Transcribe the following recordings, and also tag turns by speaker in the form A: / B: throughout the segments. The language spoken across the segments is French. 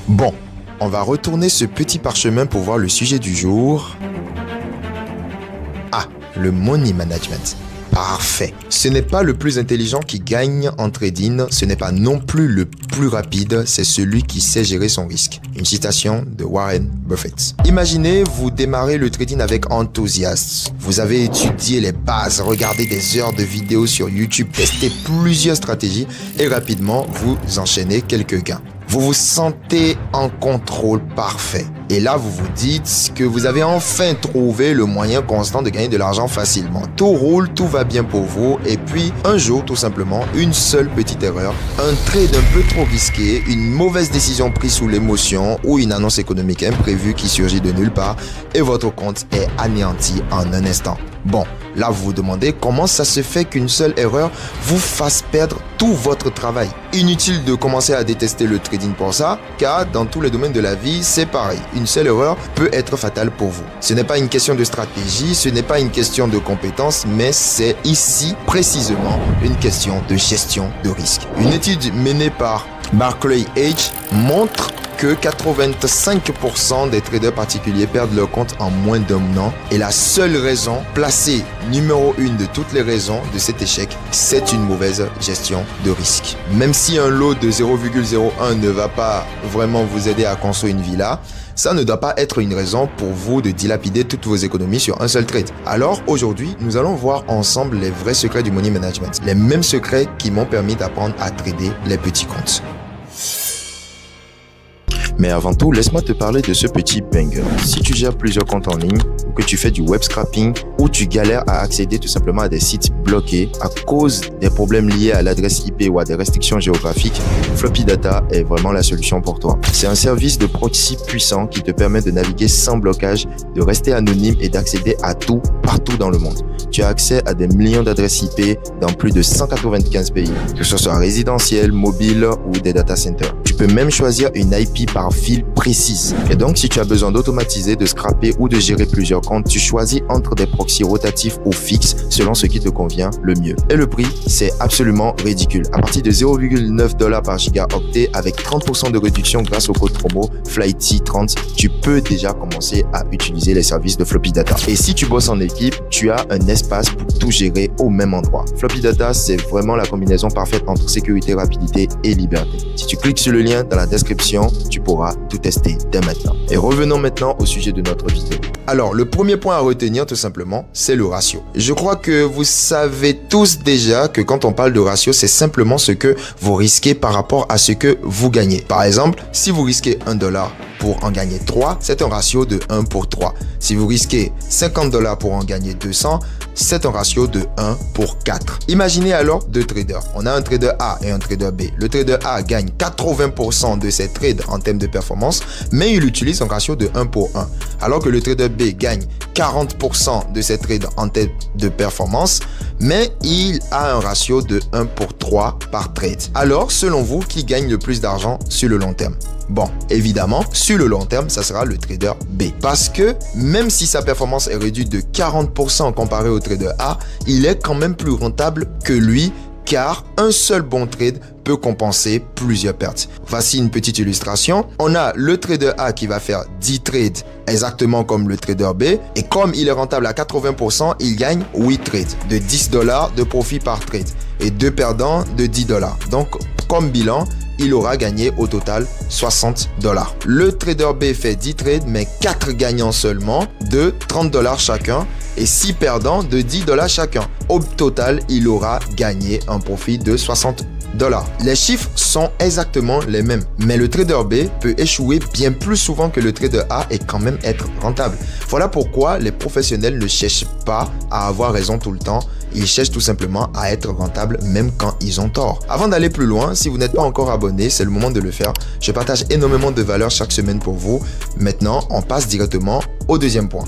A: Bon, on va retourner ce petit parchemin pour voir le sujet du jour. Ah, le money management. Parfait. Ce n'est pas le plus intelligent qui gagne en trading, ce n'est pas non plus le plus rapide, c'est celui qui sait gérer son risque. Une citation de Warren Buffett. Imaginez, vous démarrez le trading avec enthousiasme. Vous avez étudié les bases, regardé des heures de vidéos sur YouTube, testé plusieurs stratégies et rapidement, vous enchaînez quelques gains. Vous vous sentez en contrôle parfait. Et là, vous vous dites que vous avez enfin trouvé le moyen constant de gagner de l'argent facilement. Tout roule, tout va bien pour vous. Et puis, un jour, tout simplement, une seule petite erreur, un trade un peu trop risqué, une mauvaise décision prise sous l'émotion ou une annonce économique imprévue qui surgit de nulle part et votre compte est anéanti en un instant. Bon, là vous vous demandez comment ça se fait qu'une seule erreur vous fasse perdre tout votre travail. Inutile de commencer à détester le trading pour ça, car dans tous les domaines de la vie, c'est pareil. Une seule erreur peut être fatale pour vous. Ce n'est pas une question de stratégie, ce n'est pas une question de compétence, mais c'est ici précisément une question de gestion de risque. Une étude menée par Barclay Edge montre que 85% des traders particuliers perdent leur compte en moins d'un an et la seule raison, placée numéro 1 de toutes les raisons de cet échec, c'est une mauvaise gestion de risque. Même si un lot de 0,01 ne va pas vraiment vous aider à construire une villa, ça ne doit pas être une raison pour vous de dilapider toutes vos économies sur un seul trade. Alors aujourd'hui, nous allons voir ensemble les vrais secrets du money management. Les mêmes secrets qui m'ont permis d'apprendre à trader les petits comptes. Mais avant tout, laisse-moi te parler de ce petit banger. Si tu gères plusieurs comptes en ligne, ou que tu fais du web scrapping, ou tu galères à accéder tout simplement à des sites bloqués à cause des problèmes liés à l'adresse IP ou à des restrictions géographiques, Floppy Data est vraiment la solution pour toi. C'est un service de proxy puissant qui te permet de naviguer sans blocage, de rester anonyme et d'accéder à tout partout dans le monde. Tu as accès à des millions d'adresses IP dans plus de 195 pays, que ce soit résidentiel, mobile ou des data centers. Tu peux même choisir une IP par fil précise. Et donc, si tu as besoin d'automatiser, de scraper ou de gérer plusieurs comptes, tu choisis entre des proxys rotatifs ou fixes selon ce qui te convient le mieux. Et le prix, c'est absolument ridicule. À partir de 0,9 $ par gigaoctet avec 30% de réduction grâce au code promo FLYT30, tu peux déjà commencer à utiliser les services de Floppy Data. Et si tu bosses en équipe, tu as un espace pour tout gérer au même endroit. Floppy Data, c'est vraiment la combinaison parfaite entre sécurité, rapidité et liberté. Si tu cliques sur le lien dans la description, tu pourras tout tester dès maintenant. Et revenons maintenant au sujet de notre vidéo. Alors, le premier point à retenir tout simplement, c'est le ratio. Je crois que vous savez tous déjà que quand on parle de ratio, c'est simplement ce que vous risquez par rapport à ce que vous gagnez. Par exemple, si vous risquez $1 pour en gagner 3, c'est un ratio de 1 pour 3. Si vous risquez $50 pour en gagner 200, c'est un ratio de 1 pour 4. Imaginez alors deux traders. On a un trader A et un trader B. Le trader A gagne 80% de ses trades en termes de performance, mais il utilise un ratio de 1 pour 1. Alors que le trader B gagne 40% de ses trades en termes de performance, mais il a un ratio de 1 pour 3 par trade. Alors, selon vous, qui gagne le plus d'argent sur le long terme? Bon, évidemment, sur le long terme, ça sera le trader B. Parce que même si sa performance est réduite de 40% comparé au trader A, il est quand même plus rentable que lui, car un seul bon trade peut compenser plusieurs pertes. Voici une petite illustration. On a le trader A qui va faire 10 trades exactement comme le trader B. Et comme il est rentable à 80%, il gagne 8 trades de $10 de profit par trade et 2 perdants de $10. Donc, comme bilan, il aura gagné au total $60. Le trader B fait 10 trades, mais 4 gagnants seulement de $30 chacun et 6 perdants de $10 chacun. Au total, il aura gagné un profit de $60. Les chiffres sont exactement les mêmes, mais le trader B peut échouer bien plus souvent que le trader A et quand même être rentable. Voilà pourquoi les professionnels ne cherchent pas à avoir raison tout le temps, ils cherchent tout simplement à être rentables même quand ils ont tort. Avant d'aller plus loin, si vous n'êtes pas encore abonné, c'est le moment de le faire. Je partage énormément de valeur chaque semaine pour vous. Maintenant, on passe directement au deuxième point.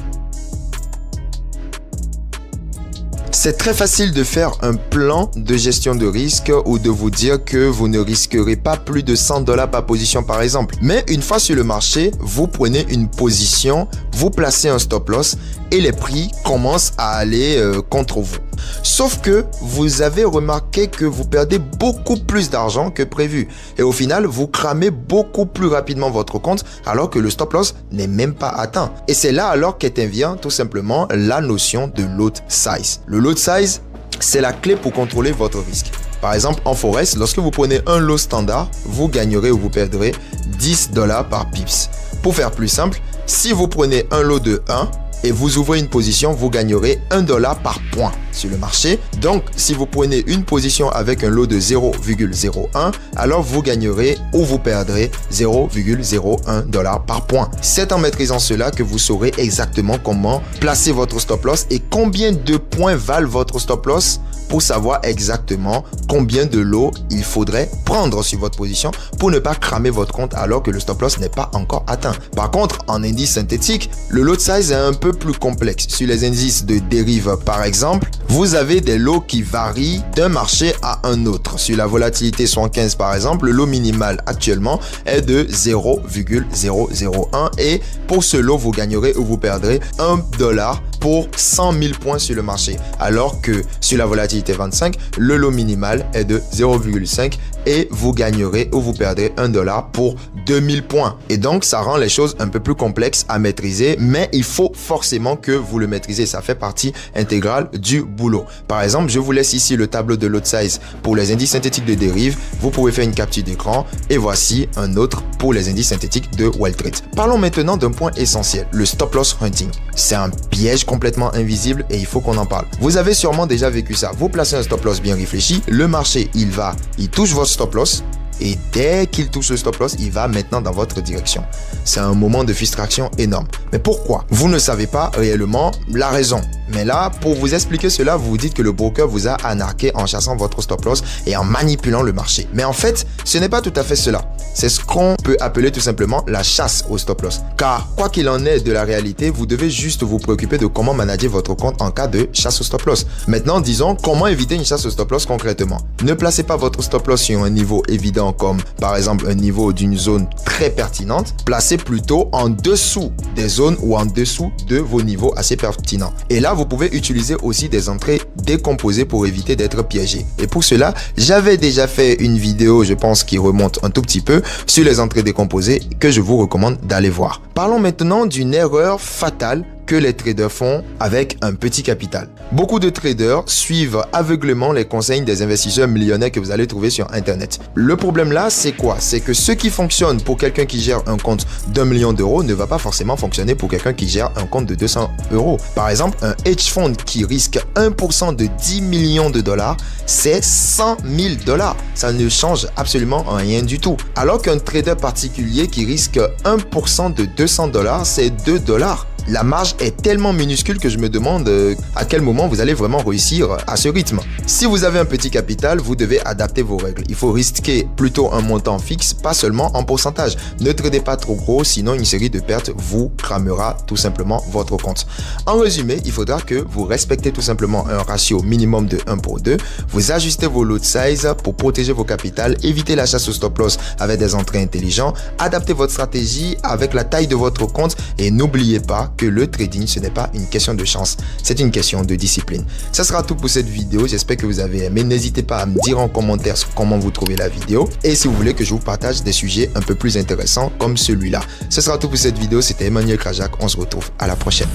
A: C'est très facile de faire un plan de gestion de risque ou de vous dire que vous ne risquerez pas plus de $100 par position par exemple. Mais une fois sur le marché, vous prenez une position, vous placez un stop loss et les prix commencent à aller contre vous. Sauf que vous avez remarqué que vous perdez beaucoup plus d'argent que prévu. Et au final, vous cramez beaucoup plus rapidement votre compte alors que le stop loss n'est même pas atteint. Et c'est là alors qu'intervient tout simplement la notion de lot size. Le lot size, c'est la clé pour contrôler votre risque. Par exemple, en Forex, lorsque vous prenez un lot standard, vous gagnerez ou vous perdrez 10 $ par pips. Pour faire plus simple, si vous prenez un lot de 1 et vous ouvrez une position, vous gagnerez 1 $ par point sur le marché. Donc, si vous prenez une position avec un lot de 0,01, alors vous gagnerez ou vous perdrez 0,01 $ par point. C'est en maîtrisant cela que vous saurez exactement comment placer votre stop loss et combien de points valent votre stop loss pour savoir exactement combien de lots il faudrait prendre sur votre position pour ne pas cramer votre compte alors que le stop loss n'est pas encore atteint. Par contre, en indice synthétique, le lot size est un peu plus complexe. Sur les indices de dérive, par exemple, vous avez des lots qui varient d'un marché à un autre. Sur la volatilité 115, par exemple, le lot minimal actuellement est de 0,001 et pour ce lot, vous gagnerez ou vous perdrez 1 $ pour 100 000 points sur le marché. Alors que sur la volatilité 25, le lot minimal est de 0,5 et vous gagnerez ou vous perdrez 1 $ pour 2000 points. Et donc, ça rend les choses un peu plus complexes à maîtriser, mais il faut forcément que vous le maîtrisez. Ça fait partie intégrale du boulot. Par exemple, je vous laisse ici le tableau de lot size pour les indices synthétiques de dérive. Vous pouvez faire une capture d'écran et voici un autre pour les indices synthétiques de Wild Trade. Parlons maintenant d'un point essentiel, le stop loss hunting. C'est un piège complètement invisible et il faut qu'on en parle. Vous avez sûrement déjà vécu ça. Vous placez un stop loss bien réfléchi, le marché, il touche votre stop loss et dès qu'il touche le stop loss, il va maintenant dans votre direction. C'est un moment de frustration énorme. Mais pourquoi? Vous ne savez pas réellement la raison. Mais là, pour vous expliquer cela, vous vous dites que le broker vous a arnaqué en chassant votre stop loss et en manipulant le marché. Mais en fait, ce n'est pas tout à fait cela. C'est ce qu'on peut appeler tout simplement la chasse au stop loss. Car quoi qu'il en est de la réalité, vous devez juste vous préoccuper de comment manager votre compte en cas de chasse au stop loss. Maintenant, disons, comment éviter une chasse au stop loss concrètement? Ne placez pas votre stop loss sur un niveau évident comme par exemple un niveau d'une zone très pertinente. Placez plutôt en dessous des zones ou en dessous de vos niveaux assez pertinents. Et là, vous pouvez utiliser aussi des entrées décomposées pour éviter d'être piégé. Et pour cela, j'avais déjà fait une vidéo, je pense, qui remonte un tout petit peu sur les entrées décomposées que je vous recommande d'aller voir. Parlons maintenant d'une erreur fatale que les traders font avec un petit capital. Beaucoup de traders suivent aveuglément les conseils des investisseurs millionnaires que vous allez trouver sur Internet. Le problème là, c'est quoi? C'est que ce qui fonctionne pour quelqu'un qui gère un compte d'1 million d'euros ne va pas forcément fonctionner pour quelqu'un qui gère un compte de 200 euros. Par exemple, un hedge fund qui risque 1% de 10 millions de dollars, c'est 100 000 $. Ça ne change absolument rien du tout. Alors qu'un trader particulier qui risque 1% de 200 $, c'est 2 $. La marge est tellement minuscule que je me demande à quel moment vous allez vraiment réussir à ce rythme. Si vous avez un petit capital, vous devez adapter vos règles. Il faut risquer plutôt un montant fixe, pas seulement en pourcentage. Ne tradez pas trop gros, sinon une série de pertes vous cramera tout simplement votre compte. En résumé, il faudra que vous respectez tout simplement un ratio minimum de 1 pour 2. Vous ajustez vos lot size pour protéger vos capitals, évitez la chasse au stop loss avec des entrées intelligents, adaptez votre stratégie avec la taille de votre compte et n'oubliez pas que le trading, ce n'est pas une question de chance, c'est une question de discipline. Ça sera tout pour cette vidéo, j'espère que vous avez aimé. N'hésitez pas à me dire en commentaire comment vous trouvez la vidéo et si vous voulez que je vous partage des sujets un peu plus intéressants comme celui-là. Ce sera tout pour cette vidéo, c'était Emmanuel Krajak, on se retrouve à la prochaine.